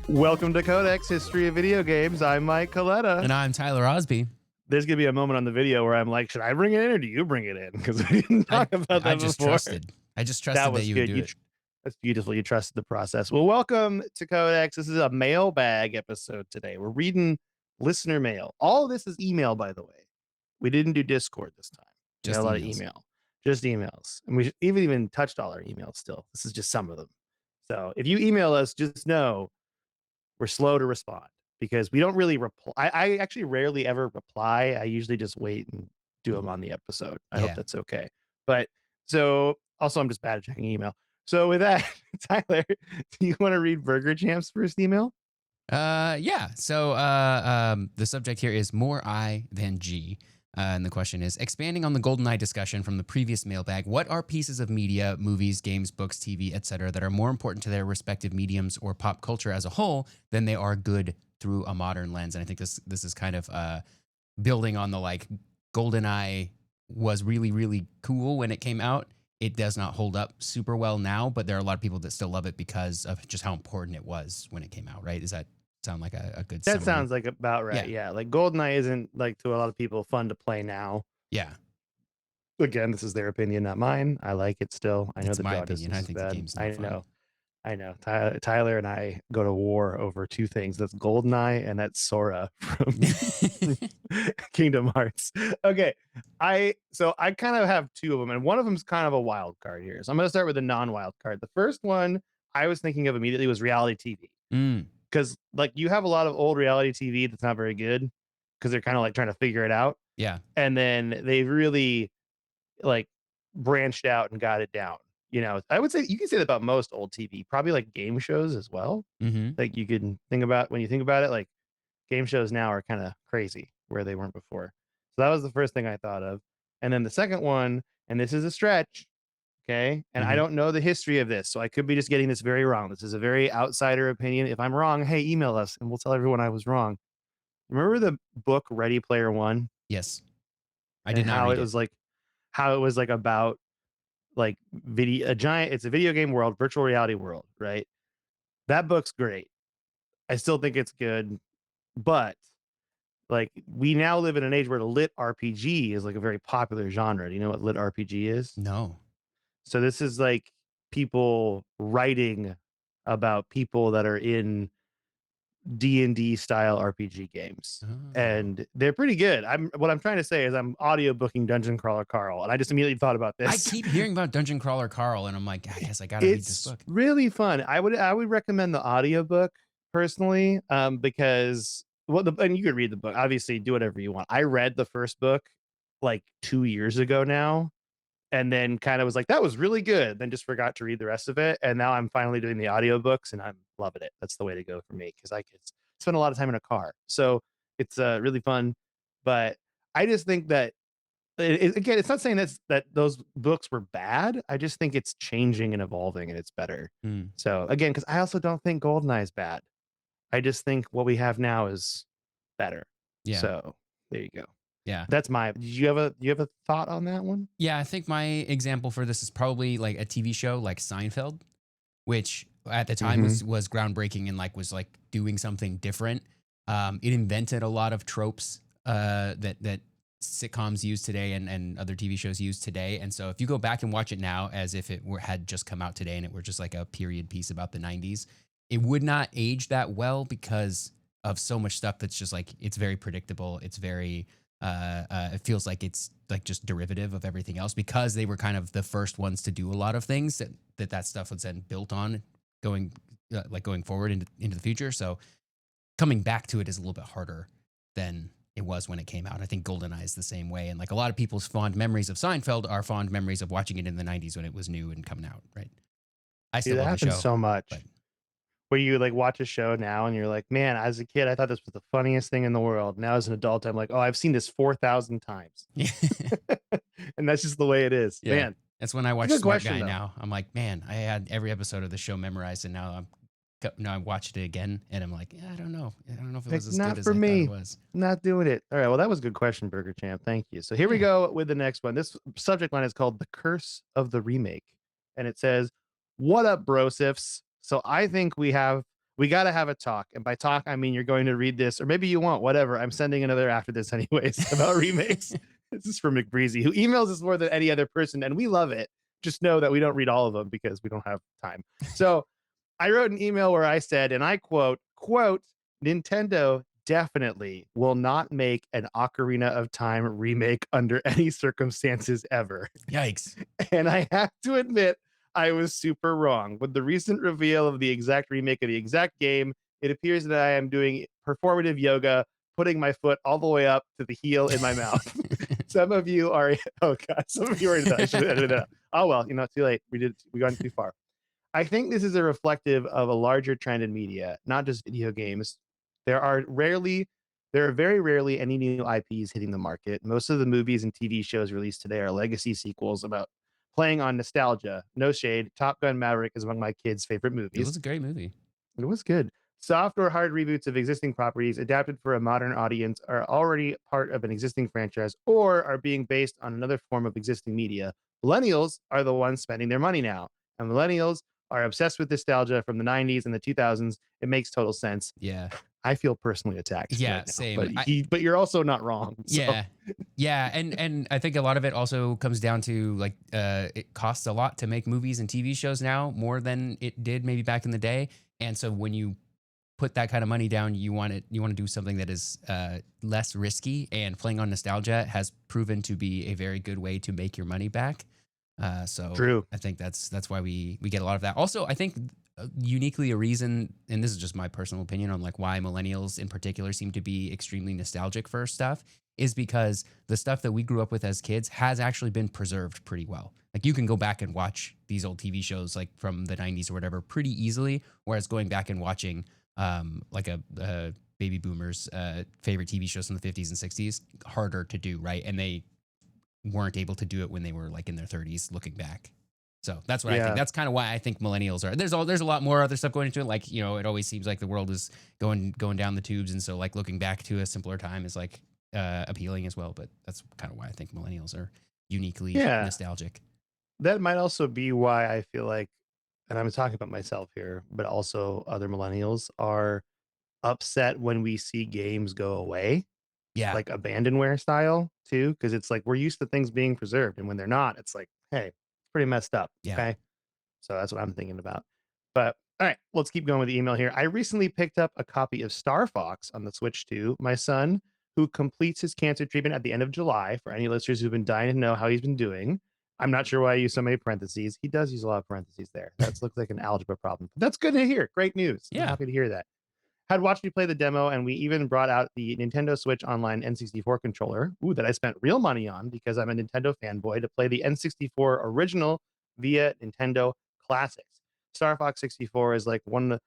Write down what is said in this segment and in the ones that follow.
Welcome to Codex History of Video Games. I'm Mike Coletta. And I'm Tyler Osby. There's going to be a moment on the video where I'm like, should I bring it in or do you bring it in? Because we didn't talk about that before. I just trusted that you would do it. That's beautiful. You trusted the process. Well, welcome to Codex. This is a mailbag episode today. We're reading listener mail. All of this is email, by the way. We didn't do Discord this time. Just a lot of email. Just emails. And we even touched all our emails still. This is just some of them. So if you email us, just know we're slow to respond because we don't really reply. I actually rarely ever reply. I usually just wait and do them on the episode. I hope that's okay. But so also I'm just bad at checking email. So with that, Tyler, do you want to read Burger Champ's first email? Yeah. So the subject here is more I than G. And the question is, expanding on the GoldenEye discussion from the previous mailbag, what are pieces of media, movies, games, books, TV, etc., that are more important to their respective mediums or pop culture as a whole than they are good through a modern lens? And I think this is kind of building on the like GoldenEye was really, really cool when it came out. It does not hold up super well now, but there are a lot of people that still love it because of just how important it was when it came out, right? Does that sound like a good summary? That sounds like about right. Yeah. Like GoldenEye isn't like to a lot of people fun to play now. Yeah. Again, this is their opinion, not mine. I like it still. I know it's the my Goddess opinion. I think bad. the game's not fun. I know. Tyler and I go to war over two things. That's GoldenEye and that's Sora from Kingdom Hearts. Okay. So I kind of have two of them, and one of them is kind of a wild card here. So I'm going to start with a non-wild card. The first one I was thinking of immediately was reality TV. Because like you have a lot of old reality TV that's not very good because they're kind of like trying to figure it out. Yeah. And then they really like branched out and got it down. You know, I would say you can say that about most old TV, probably like game shows as well. Like you can think about when you think about it, like game shows now are kind of crazy where they weren't before. So that was the first thing I thought of. And then the second one, and this is a stretch. Okay. And I don't know the history of this, so I could be just getting this very wrong. This is a very outsider opinion. If I'm wrong, hey, email us and we'll tell everyone I was wrong. Remember the book Ready Player One? Yes. I did not read it. How it was like about like it's a video game world, virtual reality world, right? That book's great. I still think it's good, but like we now live in an age where the lit RPG is like a very popular genre. Do you know what lit RPG is? No. So this is like people writing about people that are in D&D style RPG games. And they're pretty good. What I'm trying to say is I'm audiobooking Dungeon Crawler Carl, and I just immediately thought about this. I keep hearing about Dungeon Crawler Carl, and I'm like, I guess I gotta read this book. It's really fun. I would recommend the audiobook personally, because and you could read the book. Obviously, do whatever you want. I read the first book like 2 years ago now, and then kind of was like, that was really good. Then just forgot to read the rest of it. And now I'm finally doing the audiobooks and I'm loving it. That's the way to go for me because I could spend a lot of time in a car. So it's really fun. But I just think that, again, it's not saying that those books were bad. I just think it's changing and evolving and it's better. So again, because I also don't think GoldenEye is bad. I just think what we have now is better. Yeah. So there you go. Yeah, that's do you have a thought on that one? Yeah, I think my example for this is probably like a TV show like Seinfeld, which at the time was groundbreaking and like was like doing something different. It invented a lot of tropes that sitcoms use today and other TV shows use today. And so if you go back and watch it now as if it had just come out today and it were just like a period piece about the 90s, it would not age that well because of so much stuff that's just like it's very predictable. It's very it feels like it's like just derivative of everything else because they were kind of the first ones to do a lot of things that stuff was then built on going forward into the future. So coming back to it is a little bit harder than it was when it came out. I think GoldenEye is the same way. And like a lot of people's fond memories of Seinfeld are fond memories of watching it in the 90s when it was new and coming out, right? I still love the show. So much. But where you like watch a show now and you're like, man, as a kid, I thought this was the funniest thing in the world. Now as an adult, I'm like, oh, I've seen this 4,000 times. And that's just the way it is. Yeah. Man. That's when I watch Smart Guy now. I'm like, man, I had every episode of the show memorized and now I watched it again and I'm like, I don't know. I don't know if it was as good as I thought it was. Not doing it. All right. Well, that was a good question, Burger Champ. Thank you. So here we go with the next one. This subject line is called The Curse of the Remake. And it says, what up, brosifs? So I think we have we got to have a talk. And by talk, I mean you're going to read this, or maybe you won't, whatever. I'm sending another after this, anyways, about remakes. This is from McBreezy, who emails us more than any other person, and we love it. Just know that we don't read all of them because we don't have time. So I wrote an email where I said, and I quote, Nintendo definitely will not make an Ocarina of Time remake under any circumstances ever. Yikes. And I have to admit, I was super wrong. With the recent reveal of the exact remake of the exact game, it appears that I am doing performative yoga, putting my foot all the way up to the heel in my mouth. Some of you are, oh God, some of you are into that. I should have edited that out. Oh, well, too late. We gone too far. I think this is a reflective of a larger trend in media, not just video games. There are very rarely any new IPs hitting the market. Most of the movies and TV shows released today are legacy sequels about playing on nostalgia. No shade. Top Gun Maverick is among my kids' favorite It movies. was a great movie. It was good. Soft or hard reboots of existing properties adapted for a modern audience are already part of an existing franchise or are being based on another form of existing media. Millennials are the ones spending their money now, and millennials are obsessed with nostalgia from the 90s and the 2000s. It makes total sense. Yeah. I feel personally attacked Yeah, right now, same. but you're also not wrong. So. Yeah. Yeah, and I think a lot of it also comes down to like it costs a lot to make movies and TV shows now, more than it did maybe back in the day. And so when you put that kind of money down, you want to do something that is less risky, and playing on nostalgia has proven to be a very good way to make your money back. So True. I think that's why we get a lot of that. Also, I think uniquely a reason, and this is just my personal opinion on like why millennials in particular seem to be extremely nostalgic for stuff, is because the stuff that we grew up with as kids has actually been preserved pretty well. Like you can go back and watch these old TV shows like from the 90s or whatever pretty easily, whereas going back and watching like a baby boomers favorite TV shows from the 50s and 60s, harder to do, right? And they weren't able to do it when they were like in their 30s looking back. So that's what I think. That's kind of why I think millennials are. There's a lot more other stuff going into it. Like, it always seems like the world is going down the tubes, and so like looking back to a simpler time is like appealing as well. But that's kind of why I think millennials are uniquely nostalgic. That might also be why I feel like, and I'm talking about myself here, but also other millennials are upset when we see games go away. Yeah. Like abandonware style too, because it's like we're used to things being preserved, and when they're not, it's like, hey, it's pretty messed up. Yeah. Okay. So that's what I'm thinking about. But all right, let's keep going with the email here. I recently picked up a copy of Star Fox on the Switch 2. My son, who completes his cancer treatment at the end of July, for any listeners who've been dying to know how he's been doing. I'm not sure why I use so many parentheses. He does use a lot of parentheses there. That looks like an algebra problem. But that's good to hear. Great news. Yeah. I'm happy to hear that. Had watched me play the demo, and we even brought out the Nintendo Switch Online N64 controller, that I spent real money on because I'm a Nintendo fanboy, to play the N64 original via Nintendo Classics. Star Fox 64 is like one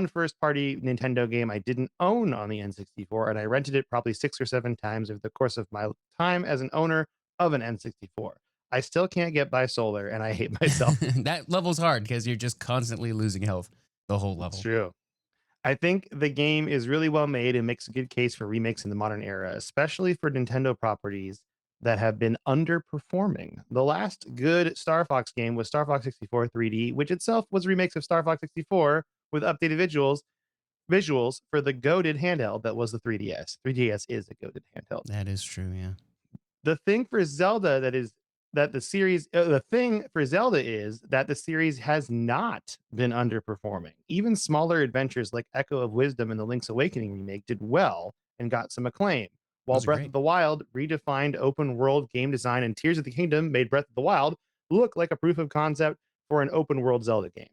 first-party Nintendo game I didn't own on the N64, and I rented it probably 6 or 7 times over the course of my time as an owner of an N64. I still can't get by solar, and I hate myself. That level's hard because you're just constantly losing health the whole level. It's true. I think the game is really well made and makes a good case for remakes in the modern era, especially for Nintendo properties that have been underperforming. The last good Star Fox game was Star Fox 64 3D, which itself was remakes of Star Fox 64 with updated visuals for the goated handheld that was the 3DS. 3DS is a goated handheld. That is true, yeah. The thing for Zelda the thing for Zelda is that the series has not been underperforming. Even smaller adventures like Echo of Wisdom and the Link's Awakening remake did well and got some acclaim. While Breath of the Wild redefined open world game design, and Tears of the Kingdom made Breath of the Wild look like a proof of concept for an open world Zelda game.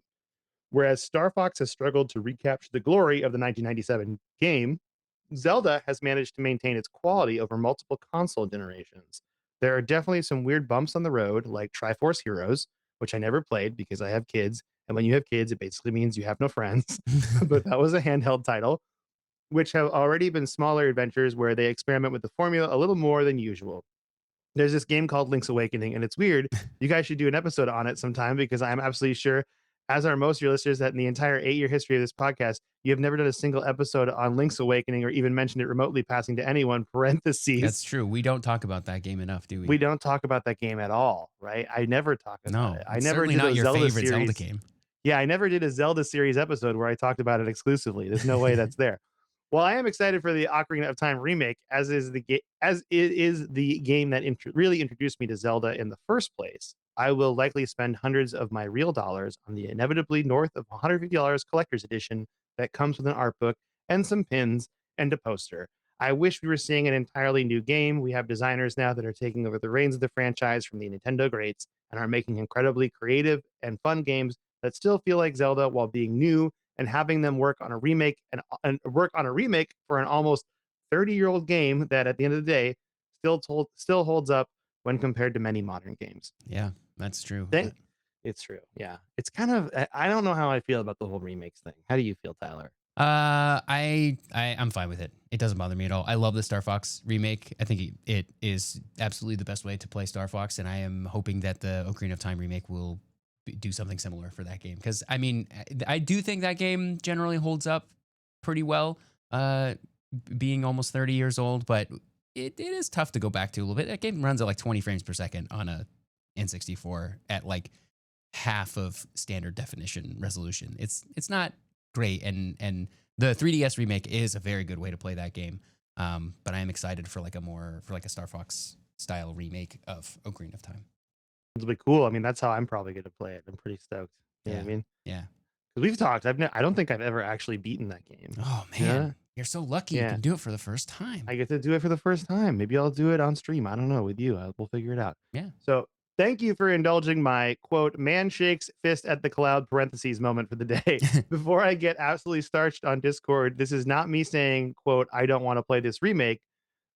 Whereas Star Fox has struggled to recapture the glory of the 1997 game, Zelda has managed to maintain its quality over multiple console generations. There are definitely some weird bumps on the road, like Triforce Heroes, which I never played because I have kids. And when you have kids, it basically means you have no friends. But that was a handheld title, which have already been smaller adventures where they experiment with the formula a little more than usual. There's this game called Link's Awakening, and it's weird. You guys should do an episode on it sometime, because I'm absolutely sure, as are most of your listeners, that in the entire 8-year history of this podcast, you have never done a single episode on Link's Awakening or even mentioned it remotely passing to anyone, parentheses. That's true. We don't talk about that game enough, do we? We don't talk about that game at all, right? I never talk about it. I never certainly did not a your Zelda favorite series. Zelda game. Yeah, I never did a Zelda series episode where I talked about it exclusively. There's no way that's there. Well, I am excited for the Ocarina of Time remake, as it is the game that really introduced me to Zelda in the first place. I will likely spend hundreds of my real dollars on the inevitably north of $150 collector's edition that comes with an art book and some pins and a poster. I wish we were seeing an entirely new game. We have designers now that are taking over the reins of the franchise from the Nintendo greats and are making incredibly creative and fun games that still feel like Zelda while being new, and having them work on a remake and work on a remake for an almost 30-year-old game that at the end of the day still holds up when compared to many modern games. Yeah, that's true. Think it's true. Yeah. It's kind of I don't know how I feel about the whole remakes thing. How do you feel, Tyler? I'm fine with it. It doesn't bother me at all. I love the Star Fox remake. I think it is absolutely the best way to play Star Fox, and I am hoping that the Ocarina of Time remake will do something similar for that game. Because I mean, I do think that game generally holds up pretty well, being almost 30 years old. But it is tough to go back to a little bit. That game runs at like 20 frames per second on a N64 at like half of standard definition resolution. It's not great, and the 3DS remake is a very good way to play that game. But I am excited for like a Star Fox style remake of Ocarina of Time. It'll be cool. I mean, that's how I'm probably going to play it. I'm pretty stoked. You know what I mean? Yeah. Because we've talked. I don't think I've ever actually beaten that game. Oh man, Yeah. you're so lucky you Yeah. can do it for the first time. I get to do it for the first time. Maybe I'll do it on stream. I don't know with you. We'll figure it out. Yeah. So thank you for indulging my quote man shakes fist at the cloud parentheses moment for the day. Before I get absolutely starched on Discord, this is not me saying quote I don't want to play this remake.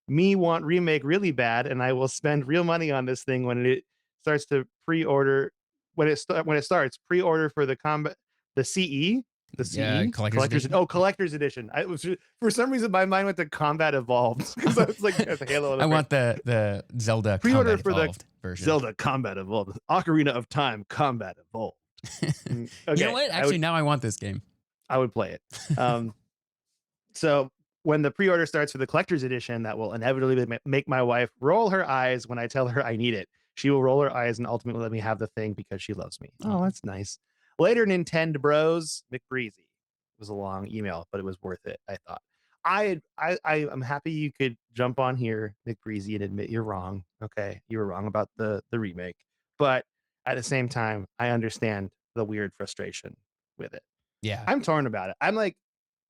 Me want remake really bad, and I will spend real money on this thing when it starts to pre-order. When it starts pre-order for the CE Yeah, collector's edition. Collector's edition. For some reason my mind went to Combat Evolved because I was like Halo. I want the Zelda Pre-order Combat for Evolved the version. Zelda Combat Evolved, Ocarina of Time Combat Evolved. Okay, you know what? Actually, now I want this game. I would play it. So when the pre-order starts for the collector's edition, that will inevitably make my wife roll her eyes when I tell her I need it. She will roll her eyes and ultimately let me have the thing because she loves me. Oh, that's nice. Later, Nintendo Bros. McBreezy. It was a long email, but it was worth it, I thought. I'm happy you could jump on here, McBreezy, and admit you're wrong. Okay, you were wrong about the remake. But at the same time, I understand the weird frustration with it. Yeah. I'm torn about it. I'm like,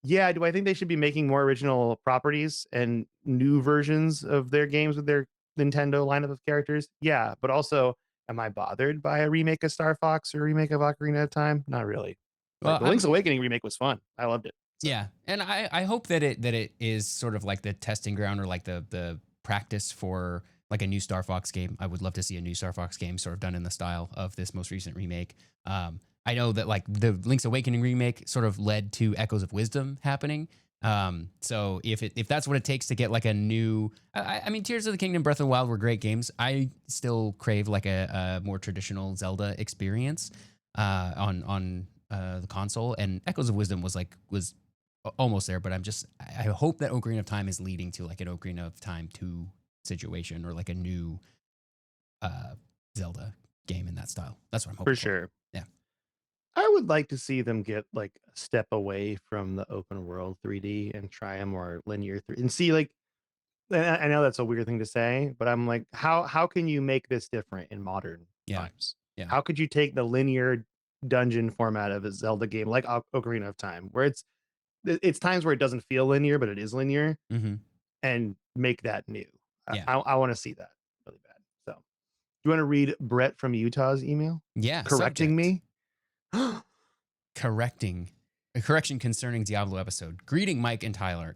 yeah, do I think they should be making more original properties and new versions of their games with their Nintendo lineup of characters? Yeah, but also, am I bothered by a remake of Star Fox or a remake of Ocarina of Time? Not really. Well, Like the Link's Awakening remake was fun. I loved it. So. Yeah, and I hope that it is sort of like the testing ground or like the practice for like a new Star Fox game. I would love to see a new Star Fox game sort of done in the style of this most recent remake. I know that like the Link's Awakening remake sort of led to Echoes of Wisdom happening. So if that's what it takes to get like a new, I mean, Tears of the Kingdom, Breath of the Wild were great games. I still crave like a more traditional Zelda experience on the console, and Echoes of Wisdom was almost there. But I hope that Ocarina of Time is leading to like an Ocarina of Time 2 situation or like a new Zelda game in that style. That's what I'm hoping For sure. Yeah. I would like to see them get like a step away from the open world 3D and try a more linear 3D and see like, I know that's a weird thing to say, but I'm like, how can you make this different in modern times? Yeah. How could you take the linear dungeon format of a Zelda game like Ocarina of Time, where it's times where it doesn't feel linear, but it is linear, and make that new? Yeah. I want to see that really bad. So, do you want to read Brett from Utah's email? Yeah. Correcting me. A correction concerning Diablo episode. Greetings, Mike and Tyler.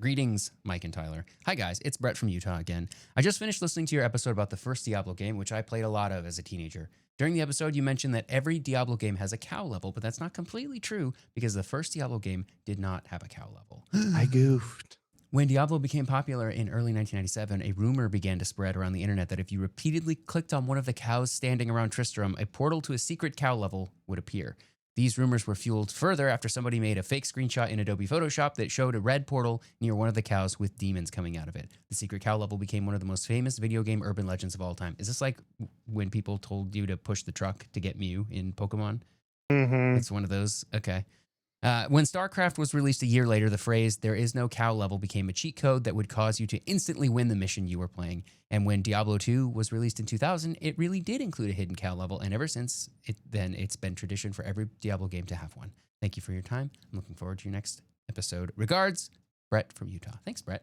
Hi guys, it's Brett from Utah again. I just finished listening to your episode about the first Diablo game, which I played a lot of as a teenager. During the episode, you mentioned that every Diablo game has a cow level, but that's not completely true because the first Diablo game did not have a cow level. I goofed. When Diablo became popular in early 1997, a rumor began to spread around the internet that if you repeatedly clicked on one of the cows standing around Tristram, a portal to a secret cow level would appear. These rumors were fueled further after somebody made a fake screenshot in Adobe Photoshop that showed a red portal near one of the cows with demons coming out of it. The secret cow level became one of the most famous video game urban legends of all time. Is this like when people told you to push the truck to get Mew in Pokemon? Mm-hmm. It's one of those. Okay. When StarCraft was released a year later, the phrase "there is no cow level" became a cheat code that would cause you to instantly win the mission you were playing. And when Diablo 2 was released in 2000, it really did include a hidden cow level. And ever since, it's been tradition for every Diablo game to have one. Thank you for your time. I'm looking forward to your next episode. Regards, Brett from Utah. Thanks, Brett.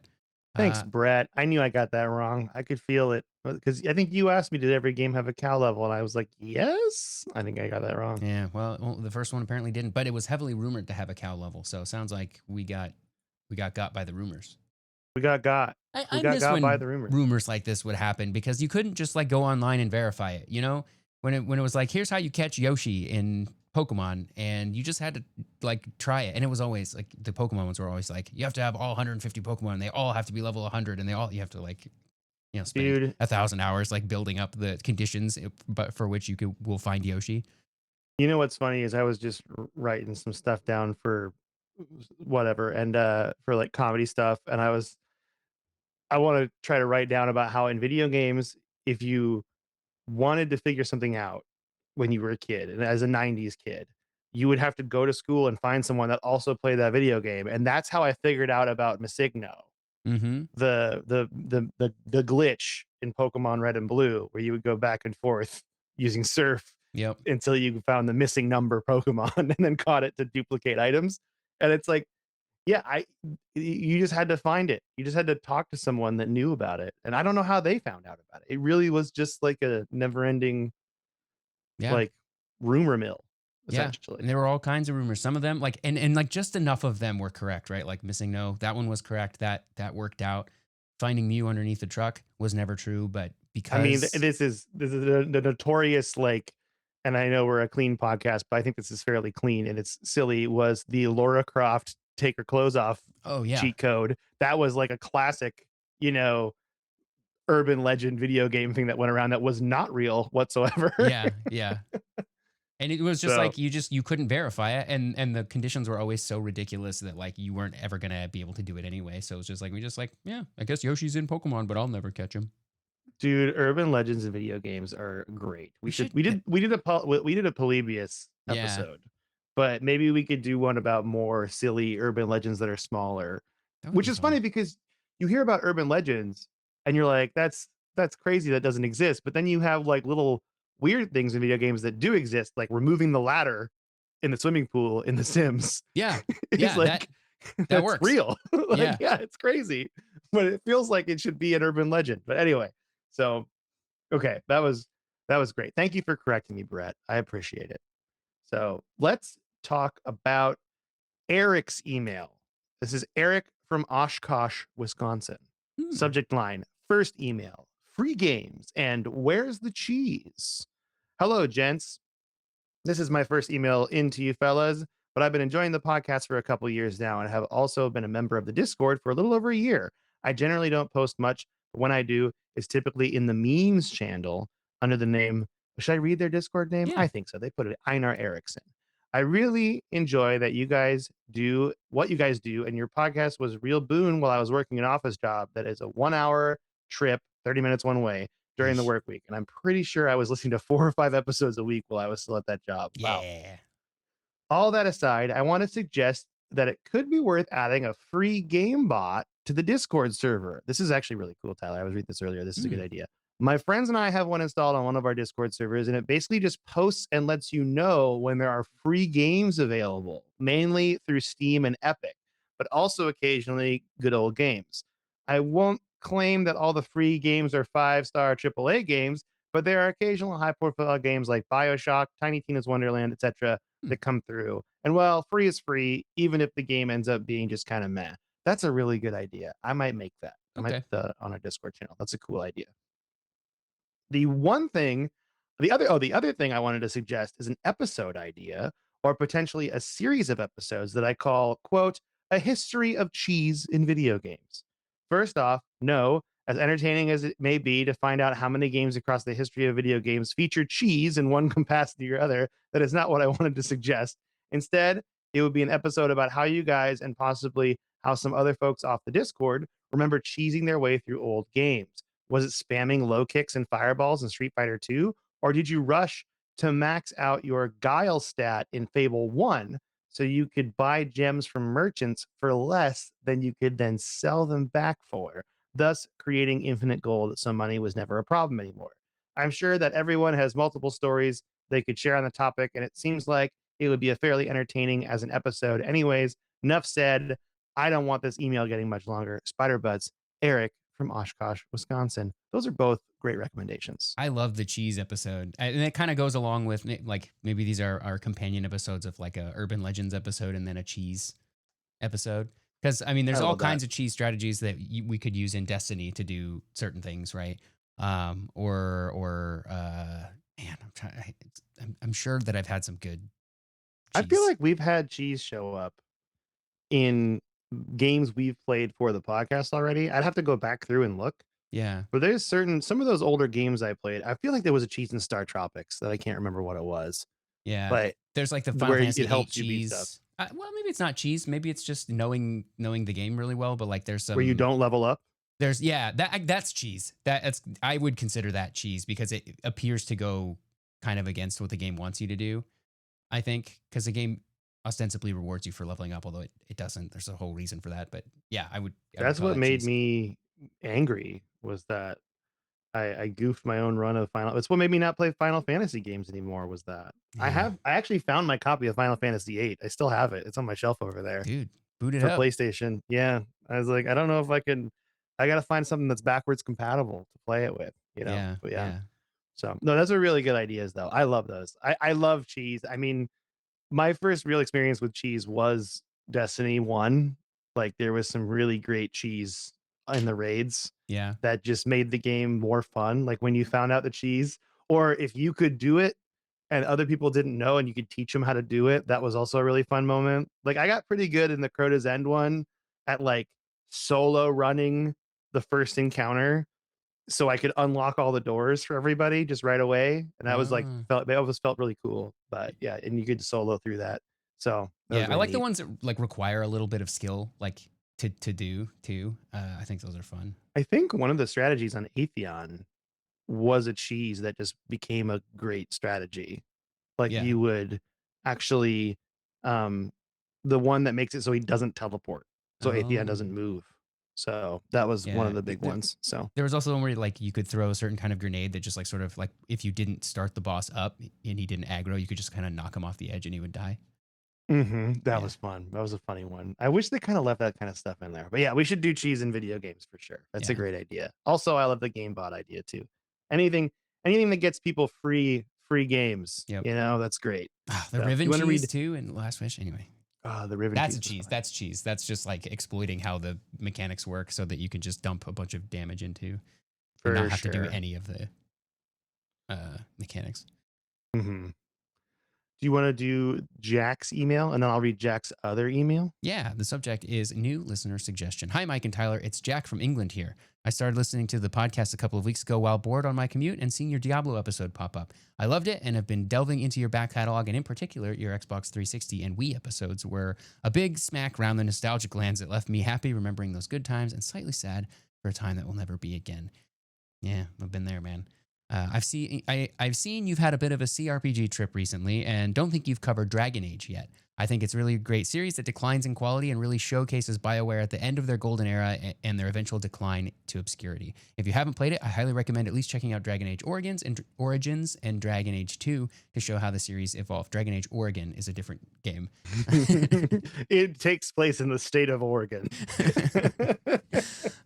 Thanks, Brett. I knew I got that wrong. I could feel it because I think you asked me, did every game have a cow level? And I was like, yes. I think I got that wrong. Yeah, well, the first one apparently didn't, but it was heavily rumored to have a cow level. So it sounds like we got by the rumors. We got I miss got by when the rumors. rumors like this would happen because you couldn't just like go online and verify it. You know, when it was like, here's how you catch Yoshi in Pokemon, and you just had to like try it, and it was always like the Pokemon ones were always like you have to have all 150 Pokemon, and they all have to be level 100, and you have to like spend Dude, 1,000 hours like building up the conditions, but for which will find Yoshi. you know what's funny is I was just writing some stuff down for whatever and for like comedy stuff, and I want to try to write down about how in video games, if you wanted to figure something out when you were a kid and as a 90s kid, you would have to go to school and find someone that also played that video game. And that's how I figured out about Masigno, Mm-hmm. the glitch in Pokemon Red and Blue, where you would go back and forth using surf Yep. until you found the missing number Pokemon and then caught it to duplicate items. And it's like, yeah, you just had to find it. You just had to talk to someone that knew about it. And I don't know how they found out about it. It really was just like a never-ending Yeah. like rumor mill, Yeah. essentially. And there were all kinds of rumors. Some of them like and like just enough of them were correct, right? Like missing no, that one was correct. That worked out. Finding Mew underneath the truck was never true, but I mean, because this is the notorious like, and I know we're a clean podcast, but I think this is fairly clean and it's silly. Was the Laura Croft take her clothes off oh yeah. cheat code? That was like a classic, urban legend video game thing that went around that was not real whatsoever. Yeah, yeah. And it was just So, like you couldn't verify it, and the conditions were always so ridiculous that like you weren't ever gonna be able to do it anyway. So it was just like yeah, I guess Yoshi's in Pokemon, but I'll never catch him. dude, urban legends in video games are great. We did a Polybius Yeah, episode, but maybe we could do one about more silly urban legends that are smaller. that would Which be is fun. funny because you hear about urban legends and you're like, that's crazy, that doesn't exist. But then you have like little weird things in video games that do exist, like removing the ladder in the swimming pool in The Sims. Yeah, It's yeah, like that that's works. real. Like, Yeah, yeah, it's crazy, but it feels like it should be an urban legend. But anyway, so okay, that was great. Thank you for correcting me, Brett. I appreciate it. So let's talk about Eric's email. This is Eric from Oshkosh, Wisconsin. hmm. Subject line: first email, free games, and where's the cheese? Hello, gents. This is my first email into you fellas, but I've been enjoying the podcast for a couple years now and have also been a member of the Discord for a little over a year. I generally don't post much, but when I do, it's typically in the memes channel under the name. Should I read their Discord name? Yeah. I think so. They put it Einar Erickson. I really enjoy that you guys do what you guys do, and your podcast was a real boon while I was working an office job that is a 1 hour trip, 30 minutes one way during the Yeesh. work week. And I'm pretty sure I was listening to 4 or 5 episodes a week while I was still at that job. Wow. Yeah. All that aside, I want to suggest that it could be worth adding a free game bot to the Discord server. This is actually really cool, Tyler. I was reading this earlier. This is a good Mm. idea. My friends and I have one installed on one of our Discord servers, and it basically just posts and lets you know when there are free games available, mainly through Steam and Epic, but also occasionally good old games. I won't claim that all the free games are 5-star AAA games, but there are occasional high-profile games like BioShock, Tiny Tina's Wonderland, etc., Mm. that come through. And well, free is free, even if the game ends up being just kind of meh. That's a really good idea. I might make that. I might Okay. put that on our Discord channel. That's a cool idea. The one thing, the other thing I wanted to suggest is an episode idea or potentially a series of episodes that I call, quote, a history of cheese in video games. First off, no, as entertaining as it may be to find out how many games across the history of video games feature cheese in one capacity or other, that is not what I wanted to suggest. Instead, it would be an episode about how you guys and possibly how some other folks off the Discord remember cheesing their way through old games. Was it spamming low kicks and fireballs in Street Fighter 2? Or did you rush to max out your guile stat in Fable 1 so you could buy gems from merchants for less than you could then sell them back for, thus creating infinite gold so money was never a problem anymore. I'm sure that everyone has multiple stories they could share on the topic, and it seems like it would be a fairly entertaining as an episode. Anyways, enough said. I don't want this email getting much longer. Spider Butts, Eric from Oshkosh, Wisconsin. Those are both great recommendations. I love the cheese episode, and it kind of goes along with like maybe these are our companion episodes of like a urban legends episode and then a cheese episode. Because I mean, I there's all love that. kinds of cheese strategies that we could use in Destiny to do certain things, right? Man, I'm sure that I've had some good I feel cheese. like we've had cheese show up in games we've played for the podcast already. I'd have to go back through and look. Yeah, But there's some of those older games I played. I feel like there was a cheese in Star Tropics that I can't remember what it was, yeah. but There's like the Final where Fantasy it VIII helps you beat stuff. cheese. Well, maybe it's not cheese. Maybe it's just knowing the game really well. But like, Where you don't level up. there's that's cheese. That's I would consider that cheese because it appears to go kind of against what the game wants you to do. I think because the game ostensibly rewards you for leveling up, although it doesn't. There's a whole reason for that. But yeah, I would That's call what that made cheese. me angry was that I goofed my own run of Final. It's what made me not play Final Fantasy games anymore. Was that Yeah, I actually found my copy of Final Fantasy VIII. I still have it. It's on my shelf over there dude, boot it for up. PlayStation. Yeah, I was like, I don't know if I can. I got to find something that's backwards compatible to play it with. Yeah, But yeah. yeah, So no, those are really good ideas though. I love those. I love cheese. I mean, my first real experience with cheese was Destiny 1. Like there was some really great cheese in the raids yeah. that just made the game more fun. Like when you found out the cheese, or if you could do it and other people didn't know and you could teach them how to do it, that was also a really fun moment. Like I got pretty good in the Crota's End one at like solo running the first encounter so I could unlock all the doors for everybody just right away. And that was like Oh. felt they always felt really cool. But yeah, and you could solo through that. So that was Yeah, I really like the neat. ones that like require a little bit of skill, like to do too. I think those are fun. I think one of the strategies on Atheon was a cheese that just became a great strategy. Like Yeah. you would actually um the one that makes it so he doesn't teleport. So Atheon Oh. doesn't move. So that was one Yeah. of the big ones. So There was also one where like you could throw a certain kind of grenade that just like sort of like if you didn't start the boss up and he didn't aggro, you could just kind of knock him off the edge and he would die. that Yeah. was fun. That was a funny one. I wish they kind of left that kind of stuff in there. But yeah, we should do cheese in video games for sure. That's a Yeah. great idea. Also, I love the game bot idea too. Anything anything that gets people free games, Yep. that's great. The So, Riven you want to cheese read too in Last Wish. Anyway, the Riven that's a cheese was cheese. fun. That's cheese. That's just like exploiting how the mechanics work so that you can just dump a bunch of damage into and not For have to do sure. any of the mechanics. Mhm. Do you want to do Jack's email and then I'll read Jack's other email? Yeah, the subject is new listener suggestion. Hi, Mike and Tyler. It's Jack from England here. I started listening to the podcast a couple of weeks ago while bored on my commute and seeing your Diablo episode pop up. I loved it and have been delving into your back catalog, and in particular, your Xbox 360 and Wii episodes were a big smack round the nostalgic lands that left me happy remembering those good times and slightly sad for a time that will never be again. Yeah, I've been there, man. I've seen you've had a bit of a CRPG trip recently, and don't think you've covered Dragon Age yet. I think it's really a great series that declines in quality and really showcases BioWare at the end of their golden era and their eventual decline to obscurity. If you haven't played it, I highly recommend at least checking out Dragon Age Origins and Dragon Age 2 to show how the series evolved. Dragon Age Oregon is a different game. It takes place in the state of Oregon.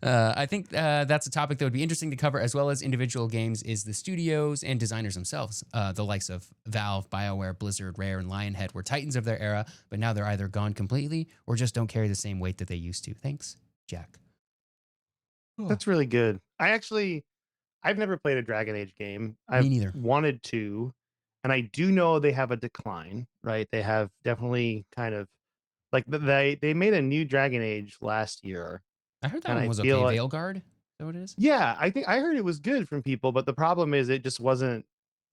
I think that's a topic that would be interesting to cover, as well as individual games, is the studios and designers themselves. The likes of Valve, BioWare, Blizzard, Rare, and Lionhead were titans of their era, but now they're either gone completely or just don't carry the same weight that they used to. Thanks, Jack. That's really good. I've never played a Dragon Age game. Me I've neither. wanted to, and I do know they have a decline, right? They have definitely kind of like they made a new Dragon Age last year, I heard that and one I was feel okay. like Veilguard? Is that what it is? yeah, I think I heard it was good from people, but the problem is it just wasn't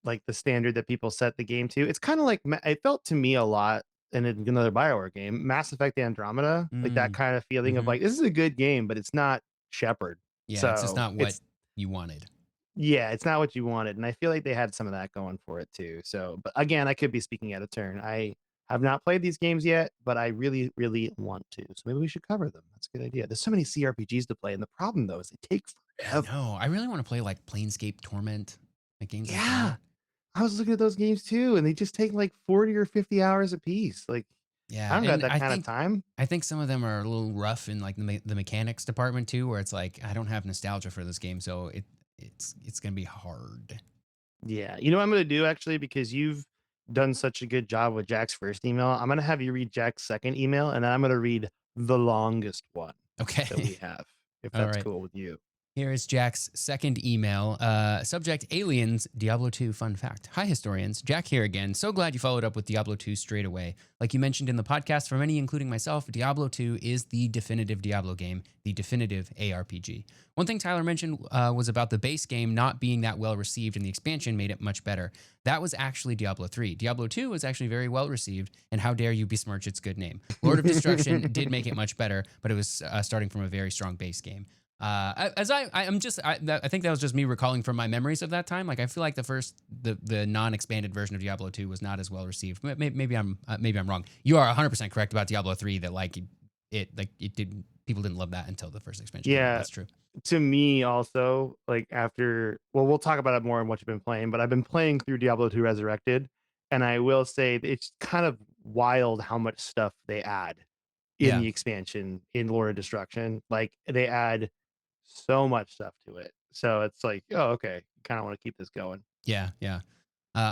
like the standard that people set the game to. It's kind of like it felt to me a lot in another BioWare game, Mass Effect Andromeda, like that Mm, kind of feeling of hmm. like this is a good game, but it's not Shepard. Yeah, it's just So not what it's you wanted. Yeah, it's not what you wanted, and I feel like they had some of that going for it too. So, but again, I could be speaking out of turn. I have not played these games yet, but I really, really want to. So maybe we should cover them. That's a good idea. There's so many CRPGs to play, and the problem though is they take I forever. know. I really want to play like Planescape Torment, like games like Yeah, that. I was looking at those games too, and they just take like 40 or 50 hours a piece. Like, I Yeah, don't got and that kind of time. I think some of them are a little rough in like the mechanics department too, where it's like I don't have nostalgia for this game, so it's gonna be hard. Yeah. You know what I'm gonna do actually, because you've done such a good job with Jack's first email. I'm gonna have you read Jack's second email, and then I'm gonna read the longest one that Okay, we have, if all that's right. cool with you. Here is Jack's second email. Subject Aliens, Diablo 2 fun fact. Hi, historians. Jack here again. So glad you followed up with Diablo 2 straight away. Like you mentioned in the podcast, for many, including myself, Diablo 2 is the definitive Diablo game, the definitive ARPG. One thing Tyler mentioned was about the base game not being that well received, and the expansion made it much better. That was actually Diablo 3. Diablo 2 was actually very well received, and how dare you besmirch its good name. Lord of Destruction did make it much better, but it was starting from a very strong base game. I think that was just me recalling from my memories of that time. Like I feel like the non-expanded version of Diablo 2 was not as well received. Maybe I'm wrong. You are 100% correct about Diablo 3 that like it didn't people didn't love that until the first expansion came out. Yeah. That's true. To me also, like after we'll talk about it more and what you've been playing, but I've been playing through Diablo 2 Resurrected, and I will say it's kind of wild how much stuff they add in Yeah. the expansion in Lord of Destruction. Like they add so much stuff to it. So it's like, oh, okay, kind of want to keep this going. Yeah, yeah.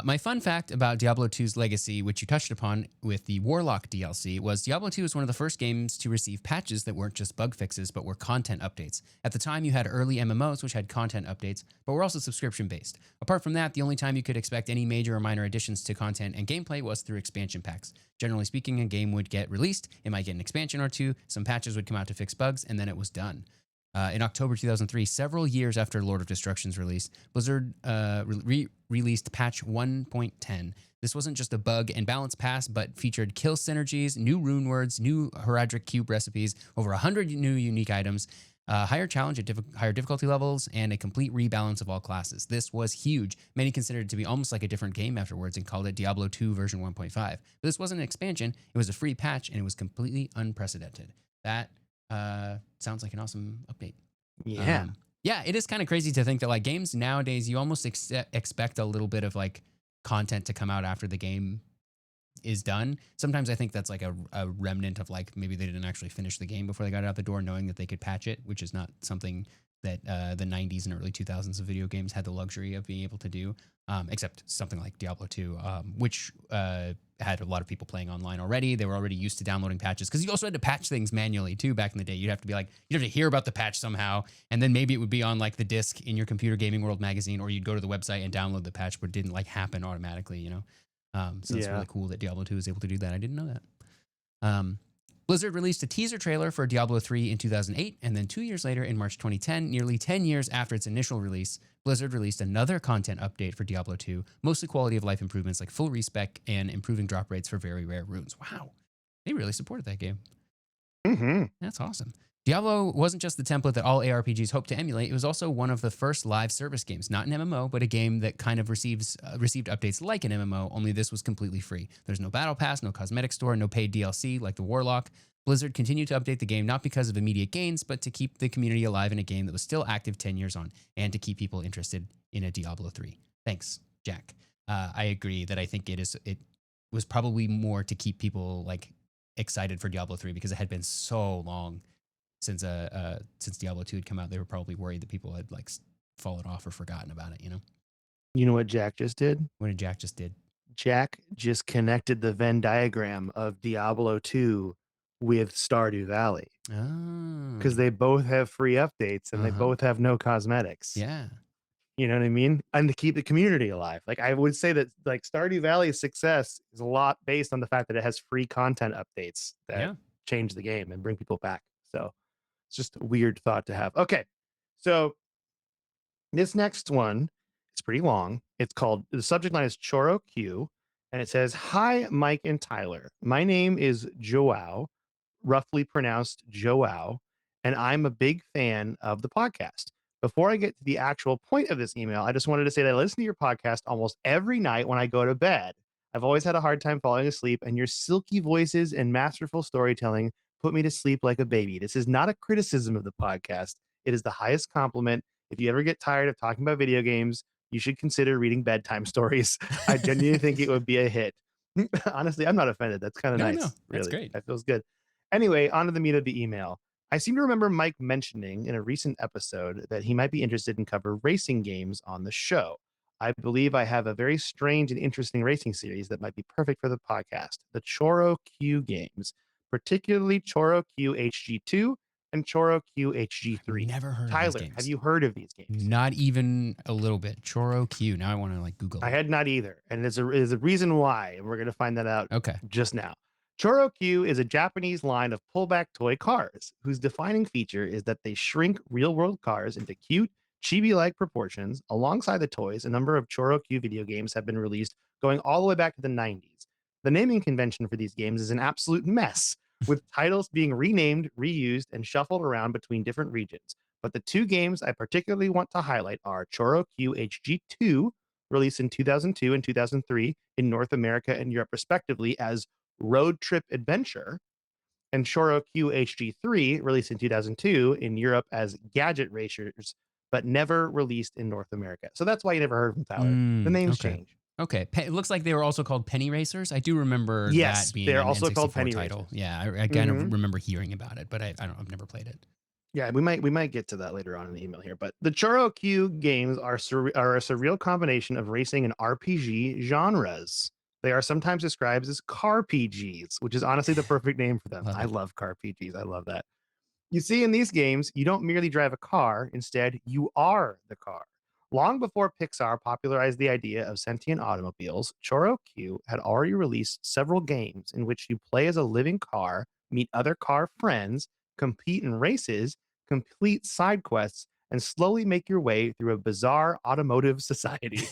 My fun fact about Diablo 2's legacy, which you touched upon with the Warlock DLC, was Diablo 2 was one of the first games to receive patches that weren't just bug fixes, but were content updates. At the time, you had early MMOs, which had content updates, but were also subscription based. Apart from that, the only time you could expect any major or minor additions to content and gameplay was through expansion packs. Generally speaking, a game would get released, it might get an expansion or two, some patches would come out to fix bugs, and then it was done. In October 2003, several years after Lord of Destruction's release, Blizzard released patch 1.10. This wasn't just a bug and balance pass, but featured kill synergies, new rune words, new heraldic cube recipes, over 100 new unique items, higher challenge at higher difficulty levels, and a complete rebalance of all classes. This was huge. Many considered it to be almost like a different game afterwards and called it Diablo 2 version 1.5. But this wasn't an expansion, it was a free patch, and it was completely unprecedented. That sounds like an awesome update. Yeah. Yeah, it is kind of crazy to think that like games nowadays, you almost expect a little bit of like content to come out after the game is done. Sometimes I think that's like a remnant of like maybe they didn't actually finish the game before they got it out the door, knowing that they could patch it, which is not something that the 90s and early 2000s of video games had the luxury of being able to do, except something like Diablo 2, which had a lot of people playing online already. They were already used to downloading patches because you also had to patch things manually too back in the day. You'd have to be like, you'd have to hear about the patch somehow, and then maybe it would be on like the disc in your Computer Gaming World magazine, or you'd go to the website and download the patch, but it didn't like happen automatically, you know? So it's Yeah. really cool that Diablo 2 is able to do that. I didn't know that. Blizzard released a teaser trailer for Diablo 3 in 2008, and then 2 years later, in March 2010, nearly 10 years after its initial release, Blizzard released another content update for Diablo 2, mostly quality of life improvements like full respec and improving drop rates for very rare runes. Wow, they really supported that game. Mm-hmm. That's awesome. Diablo wasn't just the template that all ARPGs hoped to emulate. It was also one of the first live service games, not an MMO, but a game that kind of received updates like an MMO, only this was completely free. There's no battle pass, no cosmetic store, no paid DLC like the Warlock. Blizzard continued to update the game not because of immediate gains, but to keep the community alive in a game that was still active 10 years on, and to keep people interested in a Diablo 3. Thanks, Jack. I agree that I think it was probably more to keep people like excited for Diablo 3 because it had been so long since Diablo 2 had come out. They were probably worried that people had like fallen off or forgotten about it, you know? You know what Jack just did? What did Jack just did? Jack just connected the Venn diagram of Diablo 2 with Stardew Valley Oh. because they both have free updates and they Uh-huh. both have no cosmetics. Yeah. You know what I mean? And to keep the community alive. Like I would say that like Stardew Valley's success is a lot based on the fact that it has free content updates that Yeah. change the game and bring people back. So it's just a weird thought to have. Okay. So this next one is pretty long. It's called the subject line is ChoroQ, and it says, "Hi, Mike and Tyler. My name is Joao, roughly pronounced Joao, and I'm a big fan of the podcast. Before I get to the actual point of this email, I just wanted to say that I listen to your podcast almost every night when I go to bed. I've always had a hard time falling asleep, and your silky voices and masterful storytelling put me to sleep like a baby. This is not a criticism of the podcast. It is the highest compliment. If you ever get tired of talking about video games, you should consider reading bedtime stories. I genuinely think it would be a hit. Honestly, I'm not offended. That's kind of No, no, nice, that's really. great. That feels good. Anyway, on to the meat of the email. I seem to remember Mike mentioning in a recent episode that he might be interested in cover racing games on the show. I believe I have a very strange and interesting racing series that might be perfect for the podcast, the ChoroQ games, particularly ChoroQ HG2 and ChoroQ HG3. Never heard of these Tyler, have games. you heard of these games? Not even a little bit. ChoroQ. Now I want to like Google I it. had not either, and there's a reason why, and we're going to find that out Okay. just now. ChoroQ is a Japanese line of pullback toy cars whose defining feature is that they shrink real-world cars into cute, chibi-like proportions. Alongside the toys, a number of ChoroQ video games have been released going all the way back to the 90s. The naming convention for these games is an absolute mess, with titles being renamed, reused, and shuffled around between different regions. But the two games I particularly want to highlight are ChoroQ HG2, released in 2002 and 2003 in North America and Europe, respectively, as Road Trip Adventure, and ChoroQ HG3, released in 2002 in Europe as Gadget Racers, but never released in North America. So that's why you never heard of them, Tyler. The names Okay. change. Okay. It looks like they were also called Penny Racers. I do remember that Yes, being they're an also called N64 Penny title. Racers. Yeah, I kind of remember hearing about it, but I've never played it. Yeah, we might get to that later on in the email here, but the ChoroQ games are are a surreal combination of racing and RPG genres. They are sometimes described as car PGs, which is honestly the perfect name for them. Love I it. love car PGs. I love that. You see, in these games, you don't merely drive a car, instead, you are the car. Long before Pixar popularized the idea of sentient automobiles, ChoroQ had already released several games in which you play as a living car, meet other car friends, compete in races, complete side quests, and slowly make your way through a bizarre automotive society.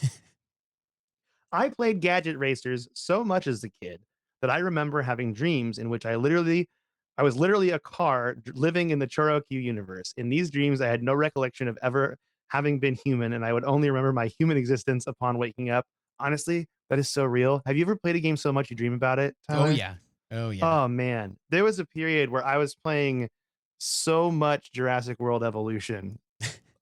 I played Gadget Racers so much as a kid that I remember having dreams in which I was literally a car living in the ChoroQ universe. In these dreams, I had no recollection of ever having been human, and I would only remember my human existence upon waking up. Honestly, that is so real. Have you ever played a game so much you dream about it, Oh Tyler? yeah. Oh yeah. Oh man, there was a period where I was playing so much Jurassic World Evolution.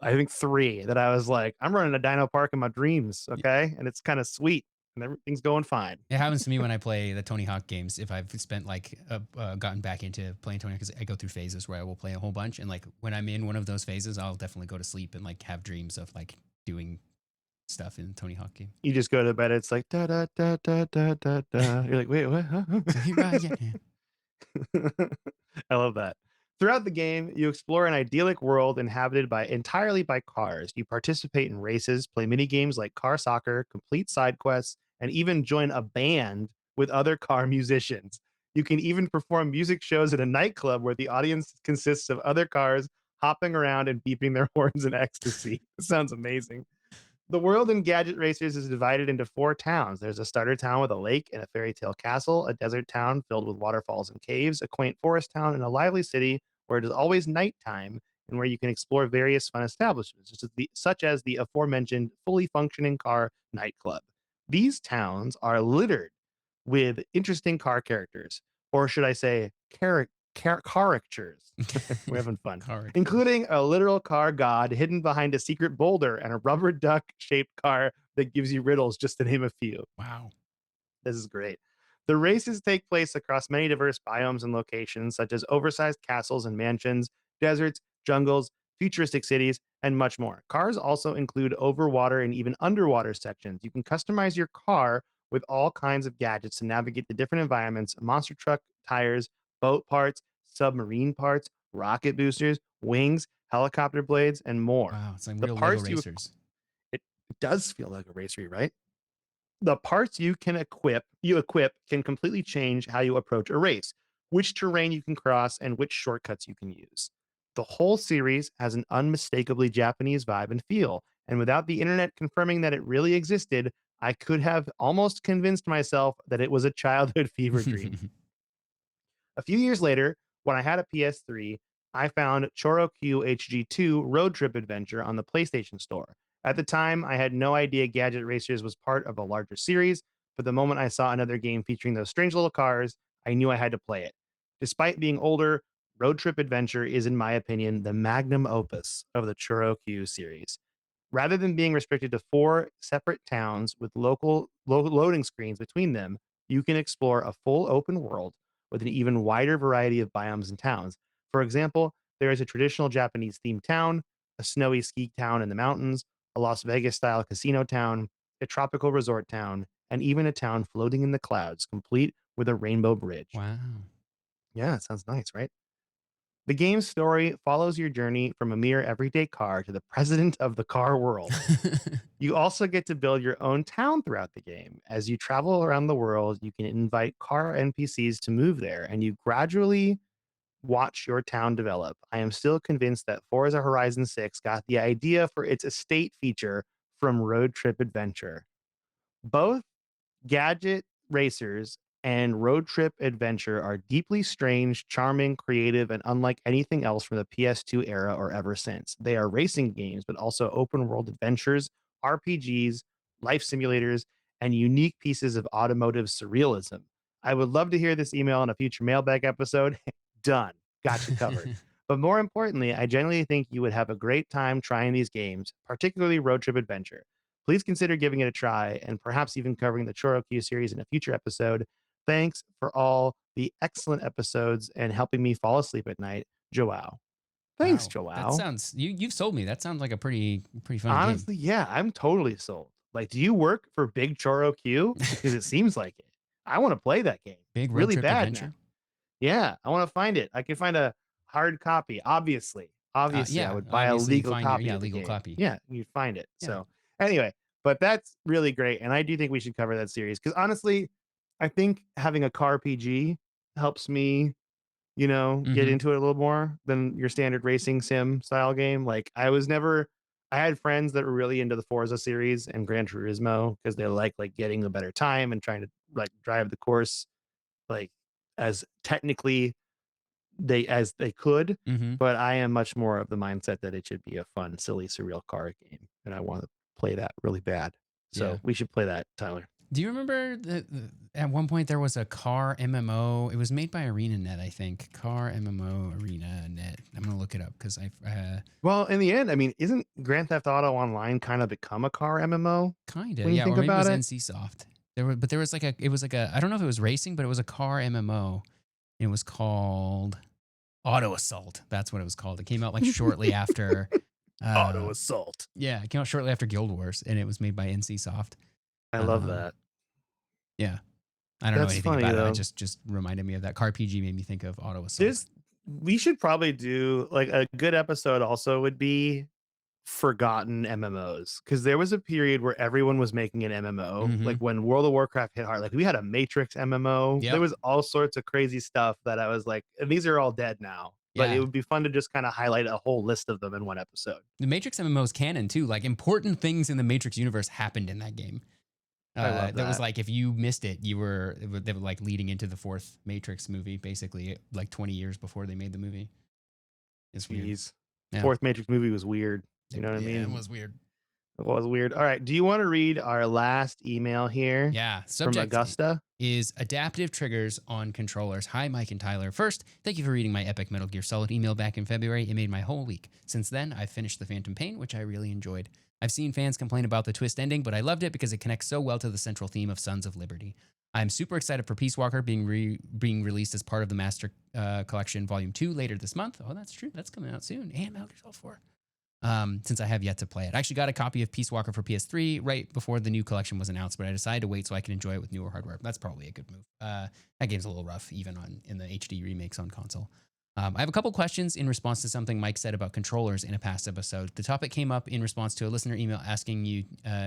I think 3 that I was like, I'm running a dino park in my dreams, okay? And it's kind of sweet and everything's going fine. It happens to me when I play the Tony Hawk games. If I've spent like gotten back into playing Tony Hawk, because I go through phases where I will play a whole bunch, and like when I'm in one of those phases, I'll definitely go to sleep and like have dreams of like doing stuff in the Tony Hawk game. You just go to bed, it's like da da da da da da da. You're like, wait, what? Huh? So here I am. I love that. Throughout the game, you explore an idyllic world inhabited by entirely by cars. You participate in races, play mini games like car soccer, complete side quests, and even join a band with other car musicians. You can even perform music shows at a nightclub where the audience consists of other cars hopping around and beeping their horns in ecstasy. It sounds amazing. The world in Gadget Racers is divided into 4 towns. There's a starter town with a lake and a fairy tale castle, a desert town filled with waterfalls and caves, a quaint forest town, and a lively city where it is always nighttime and where you can explore various fun establishments, such as the aforementioned fully functioning car nightclub. These towns are littered with interesting car characters, or should I say, characters. We're having fun, Car. including a literal car god hidden behind a secret boulder and a rubber duck shaped car that gives you riddles, just to name a few. Wow. This is great. The races take place across many diverse biomes and locations, such as oversized castles and mansions, deserts, jungles, futuristic cities, and much more. Cars also include overwater and even underwater sections. You can customize your car with all kinds of gadgets to navigate the different environments: monster truck tires, boat parts, submarine parts, rocket boosters, wings, helicopter blades, and more. Wow. It's like The real Lego parts racers. it does feel like a racery, right? The parts you equip can completely change how you approach a race, which terrain you can cross, and which shortcuts you can use. The whole series has an unmistakably Japanese vibe and feel, and without the internet confirming that it really existed, I could have almost convinced myself that it was a childhood fever dream. A few years later, when I had a PS3, I found ChoroQ HG2 Road Trip Adventure on the PlayStation Store. At the time, I had no idea Gadget Racers was part of a larger series, but the moment I saw another game featuring those strange little cars, I knew I had to play it. Despite being older, Road Trip Adventure is, in my opinion, the magnum opus of the ChoroQ series. Rather than being restricted to four separate towns with local loading screens between them, you can explore a full open world with an even wider variety of biomes and towns. For example, there is a traditional Japanese themed town, a snowy ski town in the mountains, a Las Vegas style casino town, a tropical resort town, and even a town floating in the clouds, complete with a rainbow bridge. Wow. Yeah, it sounds nice, right? The game's story follows your journey from a mere everyday car to the president of the car world. You also get to build your own town throughout the game. As you travel around the world, you can invite car NPCs to move there, and you gradually watch your town develop. I am still convinced that Forza Horizon 6 got the idea for its estate feature from Road Trip Adventure. Both Gadget Racers and Road Trip Adventure are deeply strange, charming, creative, and unlike anything else from the PS2 era or ever since. They are racing games, but also open world adventures, RPGs, life simulators, and unique pieces of automotive surrealism. I would love to hear this email in a future mailbag episode. Done. Got you covered. But more importantly, I genuinely think you would have a great time trying these games, particularly Road Trip Adventure. Please consider giving it a try and perhaps even covering the ChoroQ series in a future episode. Thanks for all the excellent episodes and helping me fall asleep at night, Joao. Thanks, Wow. That Joao. sounds you've sold me. That sounds like a pretty fun game. Honestly, yeah, I'm totally sold. Like, do you work for Big ChoroQ? Because it seems like it. I want to play that game Big road really trip bad now. adventure. Yeah, I want to find it. I can find a hard copy, obviously. Obviously, I Yeah, would buy a obviously legal find your copy of the legal game. copy. Yeah, you'd find it. Yeah. So, anyway, but that's really great. And I do think we should cover that series because honestly, I think having a car PG helps me, get Mhm. into it a little more than your standard racing sim style game. Like, I had friends that were really into the Forza series and Gran Turismo because they like getting a better time and trying to like drive the course like as technically as they could, Mhm. but I am much more of the mindset that it should be a fun, silly, surreal car game, and I want to play that really bad. Yeah. So we should play that, Tyler. Do you remember at one point there was a car MMO? It was made by ArenaNet, I think. Car MMO ArenaNet. I'm gonna look it up because I Well, in the end, I mean, isn't Grand Theft Auto Online kind of become a car MMO kinda, when you yeah, think or maybe it about was it? NC Soft. There was like a I don't know if it was racing, but it was a car MMO. It was called Auto Assault. That's what it was called. It came out like shortly after. Auto Uh, Assault. yeah, it came out shortly after Guild Wars, and it was made by NC Soft. I love Um, that. yeah, I don't know That's anything funny about it. I though. just reminded me of that. Car PG made me think of Auto Assault. There's we should probably do like a good episode also would be forgotten MMOs because there was a period where everyone was making an MMO. Like Mm-hmm. when World of Warcraft hit hard, like we had a Matrix MMO. There Yep. was all sorts of crazy stuff that I was like, and these are all dead now. But it Yeah. would be fun to just kind of highlight a whole list of them in one episode. The Matrix MMO is canon too. Like important things in the Matrix universe happened in that game. I love That was that. like if you missed it, they were like leading into the fourth Matrix movie, basically like 20 years before they made the movie. It's weird. Jeez. Yeah. Fourth Matrix movie was weird. You know what I Yeah, it mean? was weird. It was weird. All right. Do you want to read our last email here Yeah. from Subject Augusta? is adaptive triggers on controllers. Hi, Mike and Tyler. First, thank you for reading my epic Metal Gear Solid email back in February. It made my whole week. Since then, I've finished The Phantom Pain, which I really enjoyed. I've seen fans complain about the twist ending, but I loved it because it connects so well to the central theme of Sons of Liberty. I'm super excited for Peace Walker being released as part of the Master Collection Volume 2 later this month. Oh, that's true. That's coming out soon. And Metal Gear Solid 4. Since I have yet to play it. I actually got a copy of Peace Walker for PS3 right before the new collection was announced, but I decided to wait so I can enjoy it with newer hardware. That's probably a good move. That game's a little rough, even in the HD remakes on console. I have a couple questions in response to something Mike said about controllers in a past episode. The topic came up in response to a listener email asking you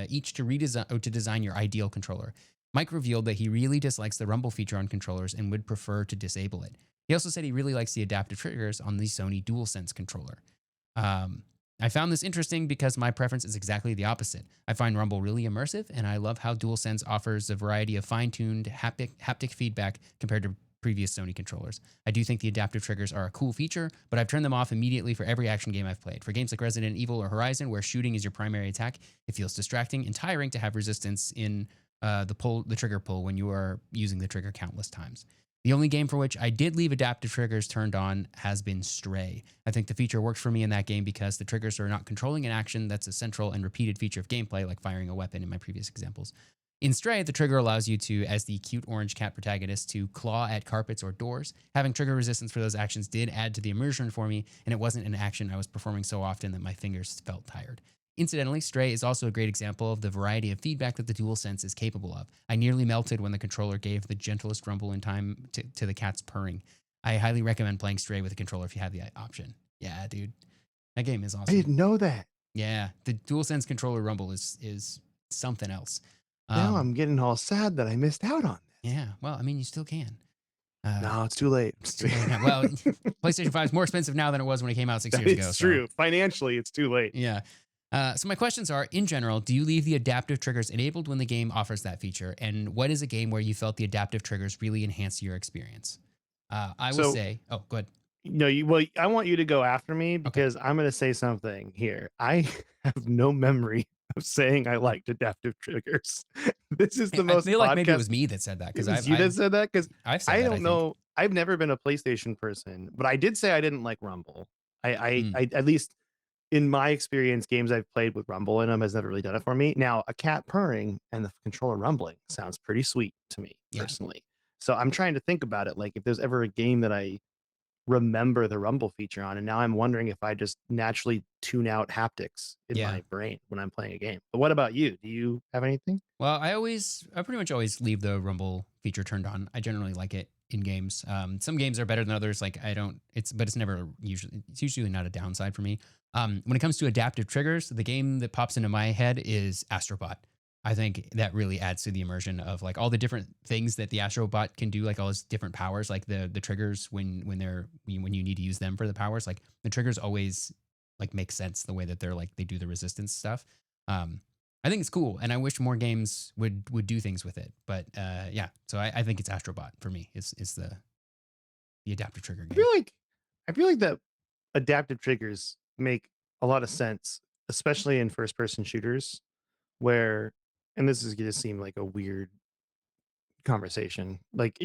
each to redesign or to design your ideal controller. Mike revealed that he really dislikes the rumble feature on controllers and would prefer to disable it. He also said he really likes the adaptive triggers on the Sony DualSense controller. I found this interesting because my preference is exactly the opposite. I find Rumble really immersive, and I love how DualSense offers a variety of fine-tuned haptic feedback compared to previous Sony controllers. I do think the adaptive triggers are a cool feature, but I've turned them off immediately for every action game I've played. For games like Resident Evil or Horizon, where shooting is your primary attack, it feels distracting and tiring to have resistance in the trigger pull when you are using the trigger countless times. The only game for which I did leave adaptive triggers turned on has been Stray. I think the feature works for me in that game because the triggers are not controlling an action that's a central and repeated feature of gameplay, like firing a weapon in my previous examples. In Stray, the trigger allows you to, as the cute orange cat protagonist, to claw at carpets or doors. Having trigger resistance for those actions did add to the immersion for me, and it wasn't an action I was performing so often that my fingers felt tired. Incidentally, Stray is also a great example of the variety of feedback that the DualSense is capable of. I nearly melted when the controller gave the gentlest rumble in time to the cat's purring. I highly recommend playing Stray with a controller if you have the option. Yeah, dude. That game is I awesome. didn't know that. Yeah, the DualSense controller rumble is something else. Now I'm getting all sad that I missed out on this. Yeah, well, I mean, you still can. No, it's too late. It's too late now. Well, PlayStation 5 is more expensive now than it was when it came out 6 years ago. It's true. Financially, it's too late. Yeah. So my questions are, in general, do you leave the adaptive triggers enabled when the game offers that feature? And what is a game where you felt the adaptive triggers really enhance your experience? I will say, oh, go ahead. No, I want you to go after me because I'm going to say something here. I have no memory of saying I liked adaptive triggers. This is the most. I feel like maybe it was me that said that because you that said that because I don't know. I've never been a PlayStation person, but I did say I didn't like Rumble. I at least in my experience, games I've played with Rumble in them has never really done it for me. Now, a cat purring and the controller rumbling sounds pretty sweet to me personally. So I'm trying to think about it, like if there's ever a game that I remember the rumble feature on, and now I'm wondering if I just naturally tune out haptics in my brain when I'm playing a game. But what about you? Do you have anything? Well, I pretty much always leave the rumble feature turned on. I generally like it in games. Some games are better than others. Like it's usually not a downside for me. When it comes to adaptive triggers, the game that pops into my head is Astrobot. I think that really adds to the immersion of like all the different things that the Astrobot can do, like all his different powers, like the triggers when you need to use them for the powers, like the triggers always like make sense the way that they do the resistance stuff. I think it's cool, and I wish more games would do things with it. But yeah, so I think it's Astrobot for me. Is the adaptive trigger game. I feel like that adaptive triggers make a lot of sense, especially in first person shooters, where, and this is going to seem like a weird conversation, like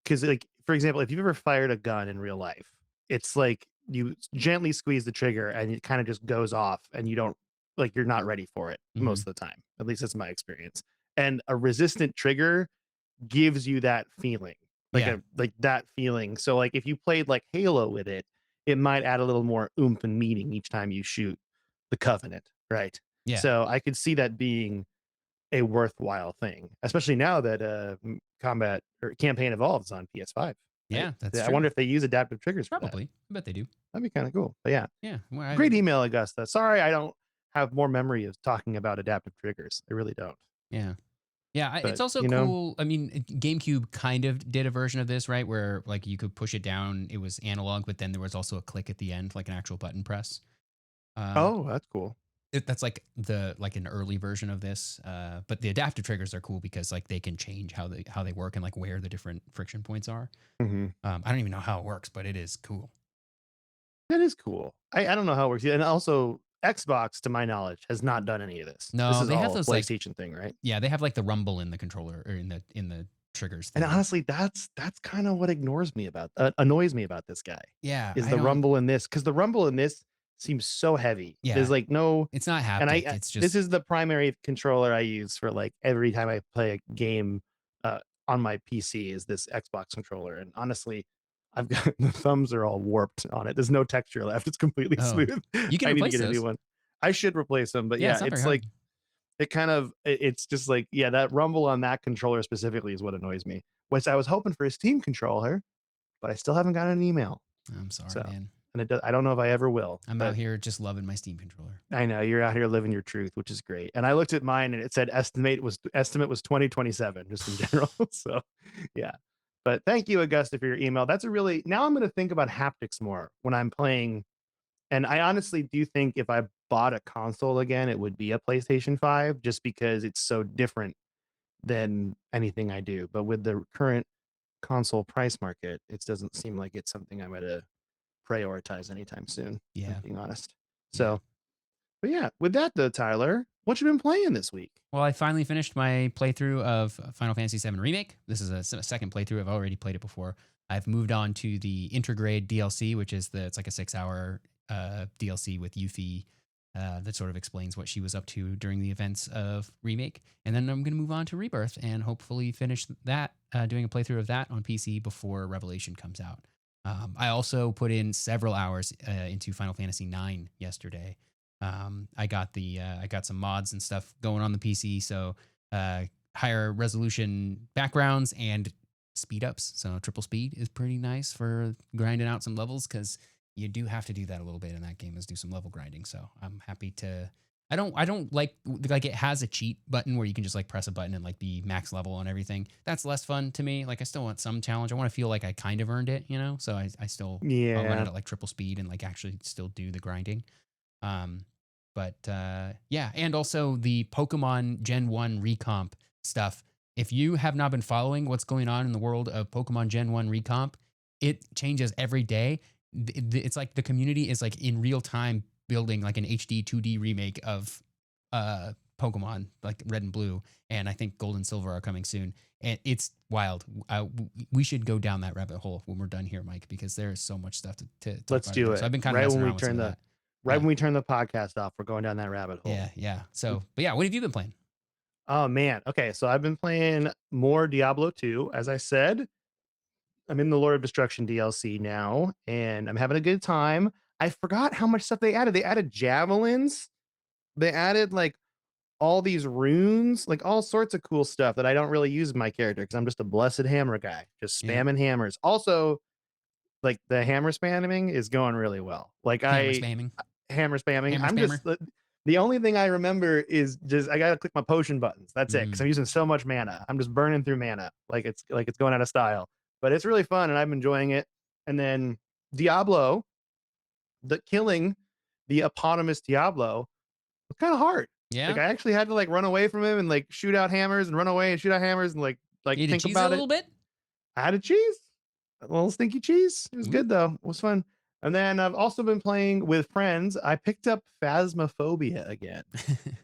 because like for example, if you've ever fired a gun in real life, it's like you gently squeeze the trigger and it kind of just goes off, and you don't like you're not ready for it most of the time. At least that's my experience. And a resistant trigger gives you that feeling, like that feeling. So like if you played like Halo with it, it might add a little more oomph and meaning each time you shoot the Covenant, right? Yeah. So I could see that being a worthwhile thing, especially now that combat or campaign evolves on PS5. Right? Yeah, that's true. I wonder if they use adaptive triggers. Probably. I bet they do. That'd be kind of cool. But yeah. Well, great email, Augusta. Sorry, I don't have more memory of talking about adaptive triggers. I really don't. Yeah. Yeah, But, it's also cool. I mean, GameCube kind of did a version of this, right? Where like you could push it down. It was analog, but then there was also a click at the end, like an actual button press. Oh, that's cool. That's like an early version of this. But the adaptive triggers are cool because like they can change how they work and like where the different friction points are. I don't even know how it works, but it is cool. That is cool. I don't know how it works. And also Xbox, to my knowledge, has not done any of this. No, this is they all have those PlayStation thing, right? Yeah, they have like the rumble in the controller or in the triggers thing. And honestly, that's kind of what annoys me about this guy. Yeah, is the rumble in this, because the rumble in this seems so heavy. Yeah, there's like no, it's not haptic. And it's just this is the primary controller I use for like every time I play a game on my PC is this Xbox controller. And honestly, I've got the thumbs are all warped on it. There's no texture left. It's completely smooth. You can I need to replace get a new one. I should replace them, but yeah, it's like it's just like, yeah, that rumble on that controller specifically is what annoys me. Which I was hoping for a Steam controller, but I still haven't gotten an email. I'm sorry, man. And I don't know if I ever will. I'm out here just loving my Steam controller. I know you're out here living your truth, which is great. And I looked at mine and it said estimate was 2027, just in general. So yeah. But thank you, Augusta, for your email. That's now I'm going to think about haptics more when I'm playing. And I honestly do think if I bought a console again, it would be a PlayStation 5, just because it's so different than anything I do. But with the current console price market, it doesn't seem like it's something I'm gonna prioritize anytime soon, if I'm Yeah. being honest. Yeah. So, but yeah, with that though, Tyler, what you been playing this week? Well, I finally finished my playthrough of Final Fantasy VII Remake. This is a second playthrough. I've already played it before. I've moved on to the Intergrade DLC, which is it's like a 6-hour DLC with Yuffie that sort of explains what she was up to during the events of Remake. And then I'm going to move on to Rebirth and hopefully finish that, doing a playthrough of that on PC before Revelation comes out. I also put in several hours into Final Fantasy IX yesterday. I got some mods and stuff going on the PC, so higher resolution backgrounds and speed ups. So triple speed is pretty nice for grinding out some levels because you do have to do that a little bit in that game is do some level grinding. So I'm happy to. I don't like it has a cheat button where you can just like press a button and like be max level and everything. That's less fun to me. Like I still want some challenge. I want to feel like I kind of earned it, you know. So I'll run it Yeah, at like triple speed and like actually still do the grinding. Um, but yeah, and also the Pokemon Gen 1 recomp stuff. If you have not been following what's going on in the world of Pokemon Gen 1 recomp, it changes every day. It's like the community is like in real time building like an HD 2D remake of Pokemon like Red and Blue, and I think Gold and Silver are coming soon. And it's wild. We should go down that rabbit hole when we're done here, Mike, because there is so much stuff to talk let's about in do there. So it. I've been kind of messing around with some of that. Right Yeah. when we turn the podcast off, we're going down that rabbit hole. Yeah, yeah. So, but yeah, what have you been playing? Oh man. Okay, so I've been playing more Diablo 2. As I said, I'm in the Lord of Destruction DLC now, and I'm having a good time. I forgot how much stuff they added. They added javelins. They added like all these runes, like all sorts of cool stuff that I don't really use in my character because I'm just a blessed hammer guy, just Yeah. spamming hammers. Also, like the hammer spamming is going really well. Like Hammer spamming. hammer spamming. Hammer I'm spammer. just the only thing I remember is just I gotta click my potion buttons. That's it. Because Mm. I'm using so much mana. I'm just burning through mana. Like it's going out of style. But it's really fun and I'm enjoying it. And then Diablo, the killing the eponymous Diablo was kind of hard. Like Yeah. I actually had to like run away from him and like shoot out hammers and run away and shoot out hammers and like You had to think cheese it a about it. little bit? I had a cheese, a little stinky cheese. It was Ooh. good though. It was fun. And then I've also been playing with friends. I picked up Phasmophobia again,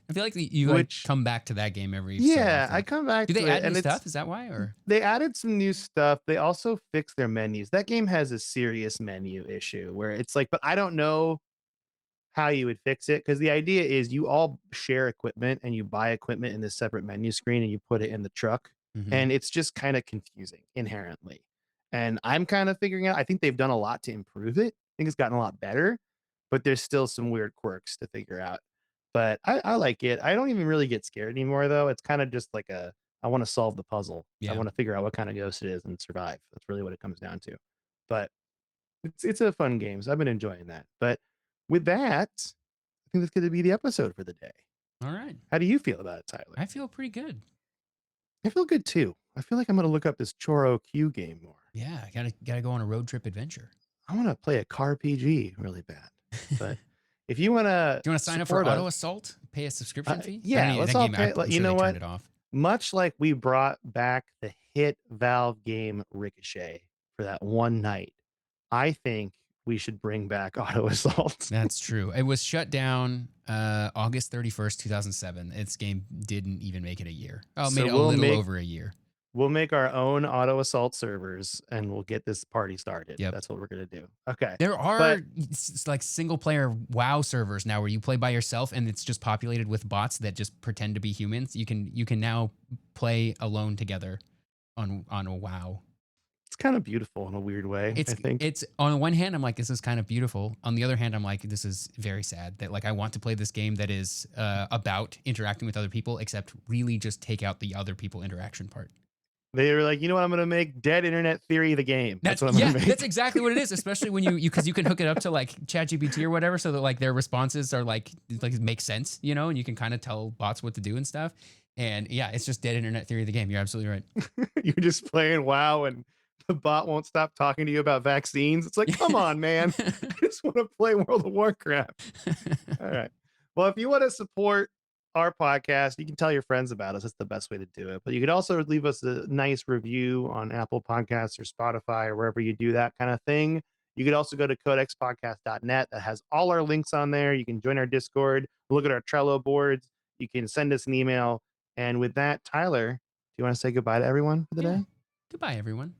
I feel like you like which come back to that game every so yeah, I often. come back Do to they it add new and it's stuff? Is that why? Or they added some new stuff. They also fixed their menus. That game has a serious menu issue where it's like, but I don't know how you would fix it because the idea is you all share equipment and you buy equipment in this separate menu screen and you put it in the truck mm-hmm. and it's just kind of confusing inherently, and I'm kind of figuring out. I think they've done a lot to improve it. I think it's gotten a lot better, but there's still some weird quirks to figure out. But I like it. I don't even really get scared anymore though. It's kind of just like I want to solve the puzzle. I Yeah. want to figure out what kind of ghost it is and survive. That's really what it comes down to. But it's a fun game. So I've been enjoying that. But with that, I think that's going to be the episode for the day. All right. How do you feel about it, Tyler? I feel pretty good. I feel good too. I feel like I'm going to look up this ChoroQ game more. Yeah, gotta go on a road trip adventure. I want to play a car PG really bad. But if you want to, Do you want to sign up for Auto Assault? Pay a subscription fee? yeah, let's all pay. I'm You sure know they what? turned it off. Much like we brought back the hit Valve game Ricochet for that one night, I think we should bring back Auto Assault. That's true. It was shut down August 31st, 2007. Its game didn't even make it a year. Oh, So made it a little over a year. We'll make our own Auto Assault servers and we'll get this party started. Yep. That's what we're going to do. Okay. There are like single player WoW servers now where you play by yourself and it's just populated with bots that just pretend to be humans. You can now play alone together on a WoW. It's kind of beautiful in a weird way. I think it's on the one hand, I'm like, this is kind of beautiful. On the other hand, I'm like, this is very sad that like I want to play this game that is about interacting with other people, except really just take out the other people interaction part. they were like, you know what, I'm going to make Dead Internet Theory the game. That's what I'm going to make. That's exactly what it is. Especially when you because you can hook it up to like ChatGPT or whatever, so that like their responses are like make sense, you know, and you can kind of tell bots what to do and stuff. And yeah, it's just Dead Internet Theory of the game. You're absolutely right. You're just playing WoW and the bot won't stop talking to you about vaccines. It's like, come on, man. I just want to play World of Warcraft. All right. Well, if you want to support our podcast, you can tell your friends about us. That's the best way to do it. But you could also leave us a nice review on Apple Podcasts or Spotify or wherever you do that kind of thing. You could also go to codexpodcast.net. That has all our links on there. You can join our Discord, look at our Trello boards. You can send us an email. And with that, Tyler, do you want to say goodbye to everyone for the Yeah. day? Goodbye, everyone.